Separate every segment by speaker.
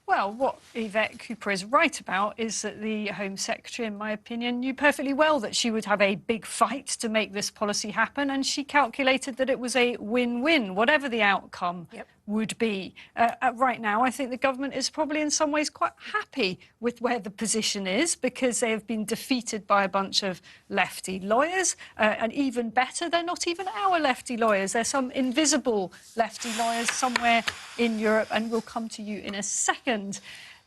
Speaker 1: Well, what Yvette Cooper is right about is that the Home Secretary, in my opinion, knew perfectly well that she would have a big fight to make this policy happen, and she calculated that it was a win-win, whatever the outcome would be. Right now, I think the government is probably in some ways quite happy with where the position is, because they have been defeated by a bunch of lefty lawyers, and even better, they're not even our lefty lawyers. They're some invisible lefty lawyers somewhere in Europe, and we'll come to you in a second.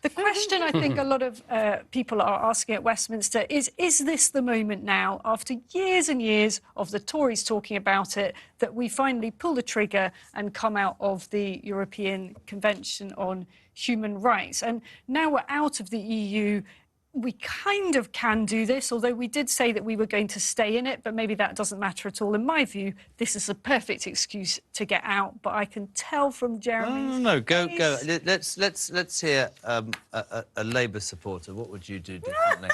Speaker 1: The question I think a lot of people are asking at Westminster is this the moment now, after years and years of the Tories talking about it, that we finally pull the trigger and come out of the European Convention on Human Rights? And now we're out of the EU, we kind of can do this, although we did say that we were going to stay in it, but maybe that doesn't matter at all. In my view, this is a perfect excuse to get out, but I can tell from Jeremy's
Speaker 2: go. Let's hear a Labour supporter. What would you do differently?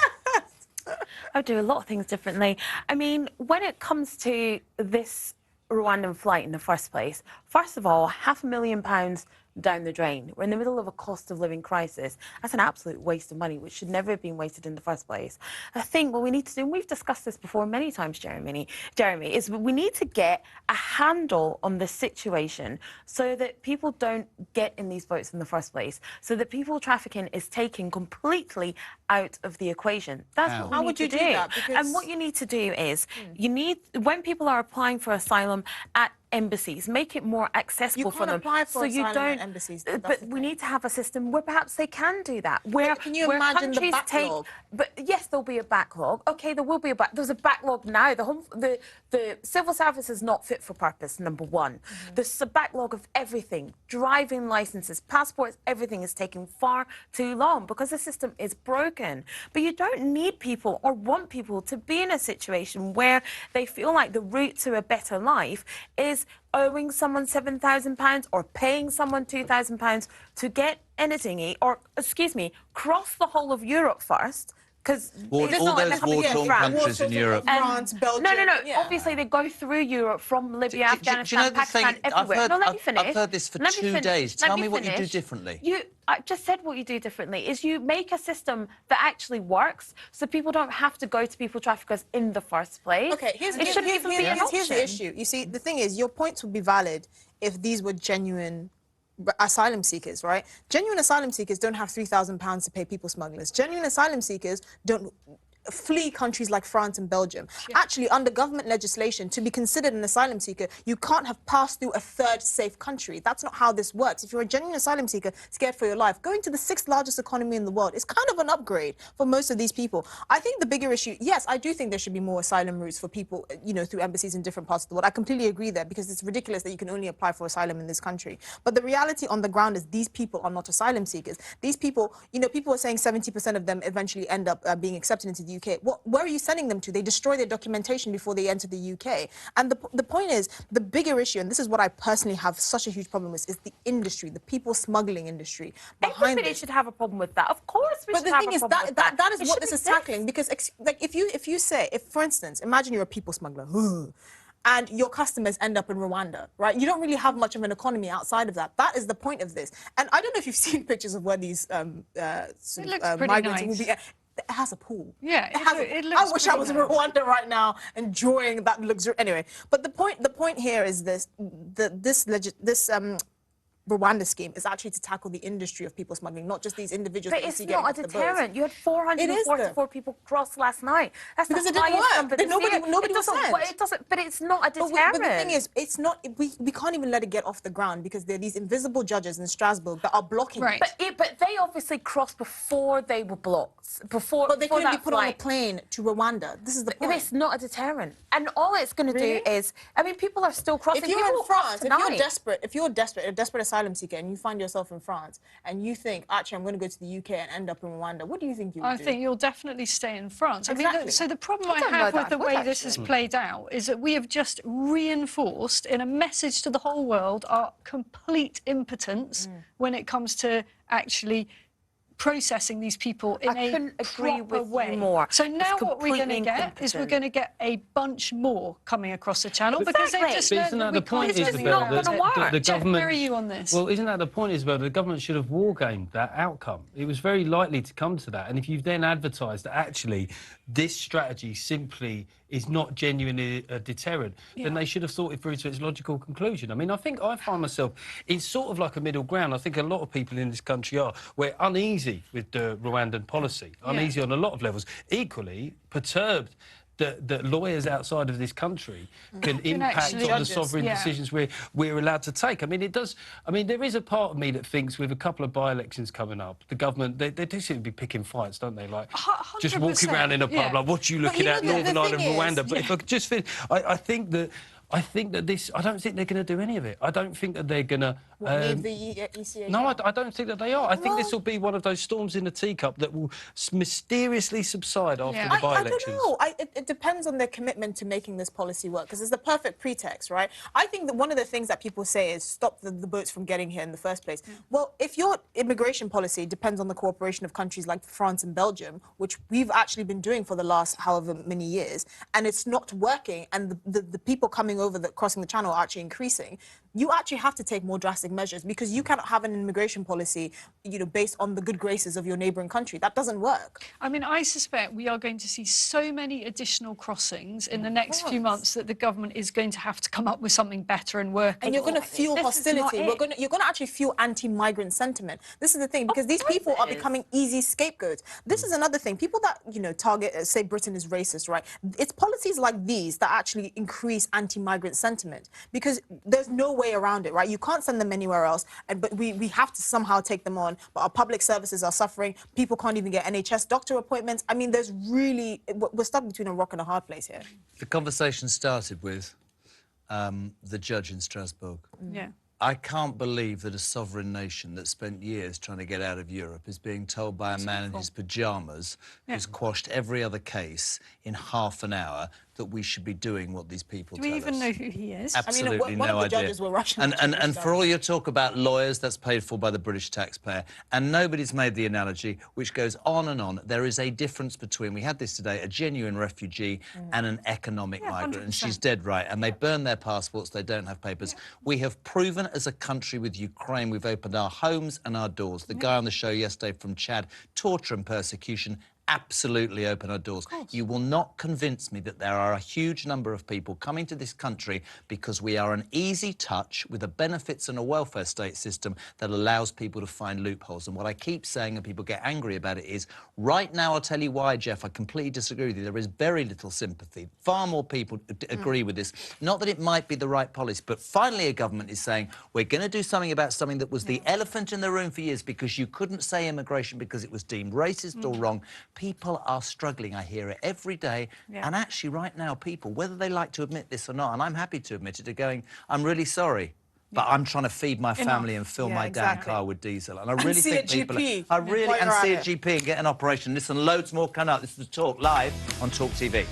Speaker 3: I would do a lot of things differently. I mean, when it comes to this Rwandan flight in the first place, first of all, £500,000 down the drain. We're in the middle of a cost of living crisis. That's an absolute waste of money, which should never have been wasted in the first place. I think what we need to do, and we've discussed this before many times, Jeremy, is we need to get a handle on the situation so that people don't get in these boats in the first place, so that people trafficking is taken completely out of the equation. That's what we need to do. That? Because... And what you need to do is, you need, when people are applying for asylum at embassies, make it more accessible for them.
Speaker 4: Apply for
Speaker 3: so you don't.
Speaker 4: Embassies,
Speaker 3: but we need to have a system where perhaps they can do that. Where
Speaker 4: can you imagine the backlog?
Speaker 3: But yes, there'll be a backlog. Okay, there will be a there's a backlog now. The civil service is not fit for purpose. Number one, there's a backlog of everything: driving licenses, passports, everything is taking far too long because the system is broken. But you don't need people or want people to be in a situation where they feel like the route to a better life is owing someone £7,000 or paying someone £2,000 to get anything, or, excuse me, cross the whole of Europe first. Because
Speaker 2: all those war-torn countries in Europe.
Speaker 4: France, Belgium.
Speaker 3: No. Yeah. Obviously, they go through Europe from Libya, Afghanistan, Pakistan, everywhere.
Speaker 2: Let me finish. I've heard this for 2 days. Tell me what you do differently.
Speaker 3: I just said what you do differently is you make a system that actually works, so people don't have to go to people traffickers in the first place.
Speaker 4: Okay, here's the issue. You see, the thing is, your points would be valid if these were genuine asylum seekers, right? Genuine asylum seekers don't have £3,000 to pay people smugglers. Genuine asylum seekers don't flee countries like France and Belgium. Actually, under government legislation, to be considered an asylum seeker, you can't have passed through a third safe country. That's not how this works. If you're a genuine asylum seeker, scared for your life, going to the 6th largest economy in the world is kind of an upgrade for most of these people. I think the bigger issue, yes, I do think there should be more asylum routes for people, you know, through embassies in different parts of the world. I completely agree there, because it's ridiculous that you can only apply for asylum in this country. But the reality on the ground is these people are not asylum seekers. These people, you know, people are saying 70% of them eventually end up being accepted into the UK. Where are you sending them to? They destroy their documentation before they enter the UK. And the point is, the bigger issue, and this is what I personally have such a huge problem with, is the industry, the people smuggling industry.
Speaker 3: Everybody should have a problem with that. Of course we should have a problem with that.
Speaker 4: That is what this is tackling. Because, like, if you say, for instance, imagine you're a people smuggler, and your customers end up in Rwanda, right? You don't really have much of an economy outside of that. That is the point of this. And I don't know if you've seen pictures of where these migrants will be. It has a pool.
Speaker 1: Yeah,
Speaker 4: it looks I wish I was in Rwanda right now enjoying that luxury. Anyway, but the point here is this: this Rwanda scheme is actually to tackle the industry of people smuggling, not just these individuals.
Speaker 3: But it's not a deterrent. You had 444 people cross last night. That's
Speaker 4: because it didn't work. Nobody was sent.
Speaker 3: It doesn't. But it's not a deterrent.
Speaker 4: But the thing is, it's not. We can't even let it get off the ground because there are these invisible judges in Strasbourg that are blocking it.
Speaker 3: But they obviously crossed before they were blocked.
Speaker 4: But they couldn't be put on a plane to Rwanda. This is the point.
Speaker 3: It's not a deterrent. And all it's going to do is, I mean, people are still crossing.
Speaker 4: If you're in France, if you're desperate, a desperate asylum seeker, and you find yourself in France, and you think, actually, I'm going to go to the UK and end up in Rwanda, what do you think you would do?
Speaker 1: I think you'll definitely stay in France.
Speaker 4: Exactly.
Speaker 1: I mean, so the problem I have with the way this has played out is that we have just reinforced, in a message to the whole world, our complete impotence when it comes to actually processing these people in
Speaker 3: I couldn't agree
Speaker 1: proper
Speaker 3: with
Speaker 1: way.
Speaker 3: you more.
Speaker 1: So
Speaker 3: It's
Speaker 1: now what we're going to
Speaker 3: completely
Speaker 1: get is we're
Speaker 3: incompetent.
Speaker 1: going to get a bunch more coming across the channel because they've just
Speaker 3: Exactly.
Speaker 1: learned
Speaker 5: Isn't
Speaker 1: that
Speaker 5: that
Speaker 1: we
Speaker 5: the point,
Speaker 1: can't just
Speaker 5: Isabel?
Speaker 3: not gonna work.
Speaker 5: The
Speaker 1: Jeff,
Speaker 5: government.
Speaker 1: where are you on this?
Speaker 5: Well, isn't that the point, Isabel? The government should have wargamed that outcome. It was very likely to come to that. And if you've then advertised that actually this strategy simply is not genuinely a deterrent, then they should have thought it through to its logical conclusion. I mean, I think I find myself, it's sort of like a middle ground. I think a lot of people in this country are. We're uneasy with the Rwandan policy, uneasy on a lot of levels, equally perturbed that lawyers outside of this country can impact
Speaker 1: actually-
Speaker 5: on the sovereign
Speaker 1: Yeah.
Speaker 5: decisions we're allowed to take. I mean, it does. I mean, there is a part of me that thinks with a couple of by-elections coming up, the government, they do seem to be picking fights, don't they? Like, just walking
Speaker 1: 100%,
Speaker 5: around in a pub,
Speaker 1: yeah.
Speaker 5: like, what are you looking
Speaker 4: you
Speaker 5: at,
Speaker 4: know, the
Speaker 5: Northern Ireland,
Speaker 4: thing is-
Speaker 5: Rwanda? But if I could just finish, I think that this, I don't think they're going to do any of it. I don't think that they're going to...
Speaker 4: Leave the ECHR.
Speaker 5: No, I don't think that they are. I think this will be one of those storms in the teacup that will mysteriously subside after
Speaker 1: Yeah.
Speaker 5: the
Speaker 4: I
Speaker 5: by-elections.
Speaker 4: don't know. It depends on their commitment to making this policy work, because it's the perfect pretext, right? I think that one of the things that people say is stop the boats from getting here in the first place. Well, if your immigration policy depends on the cooperation of countries like France and Belgium, which we've actually been doing for the last however many years, and it's not working, and the people coming over, crossing the channel are actually increasing, you actually have to take more drastic measures, because you cannot have an immigration policy, you know, based on the good graces of your neighbouring country. That doesn't work.
Speaker 1: I mean, I suspect we are going to see so many additional crossings in the next few months that the government is going to have to come up with something better and work.
Speaker 4: And you're going to fuel
Speaker 3: This is not
Speaker 4: hostility.
Speaker 3: it.
Speaker 4: You're going to actually fuel anti-migrant sentiment. This is the thing, because these
Speaker 3: course
Speaker 4: people
Speaker 3: it
Speaker 4: are
Speaker 3: is.
Speaker 4: becoming easy scapegoats. This is another thing. People that, you know, target, say Britain is racist, right? It's policies like these that actually increase anti-migrant sentiment, because there's no way around it, right? You can't send them anywhere else, but we have to somehow take them on. But our public services are suffering. People can't even get NHS doctor appointments. I mean, we're stuck between a rock and a hard place here.
Speaker 2: The conversation started with the judge in Strasbourg.
Speaker 1: Yeah.
Speaker 2: I can't believe that a sovereign nation that spent years trying to get out of Europe is being told by a man in his pyjamas who's quashed every other case in half an hour that we should be doing what these people
Speaker 1: Do
Speaker 2: tell
Speaker 1: we even
Speaker 2: us.
Speaker 1: know who he is?
Speaker 2: Absolutely
Speaker 4: one
Speaker 2: no
Speaker 4: of the
Speaker 2: idea.
Speaker 4: judges were Russian.
Speaker 2: And for all your talk about lawyers, that's paid for by the British taxpayer. And nobody's made the analogy, which goes on and on. There is a difference between, we had this today, a genuine refugee and an economic migrant. And
Speaker 1: 100%.
Speaker 2: she's dead right. And they burn their passports, they don't have papers. We have proven as a country with Ukraine, we've opened our homes and our doors. The guy on the show yesterday from Chad, torture and persecution, absolutely open our doors. You will not convince me that there are a huge number of people coming to this country because we are an easy touch with the benefits and a welfare state system that allows people to find loopholes. And what I keep saying, and people get angry about it, is right now, I'll tell you why, Jeff, I completely disagree with you. There is very little sympathy. Far more people agree with this. Not that it might be the right policy, but finally a government is saying, we're going to do something about something that was the elephant in the room for years, because you couldn't say immigration because it was deemed racist or wrong. People are struggling. I hear it every day. And actually, right now, people, whether they like to admit this or not, and I'm happy to admit it, are going, I'm really sorry, but I'm trying to feed my family and fill my damn car with diesel. And I really
Speaker 4: see
Speaker 2: think
Speaker 4: a
Speaker 2: people...
Speaker 4: GP.
Speaker 2: I really...
Speaker 4: While
Speaker 2: And
Speaker 4: you're
Speaker 2: see a
Speaker 4: at it.
Speaker 2: GP and get an operation. Listen, loads more coming up. This is The Talk, live on talkTV.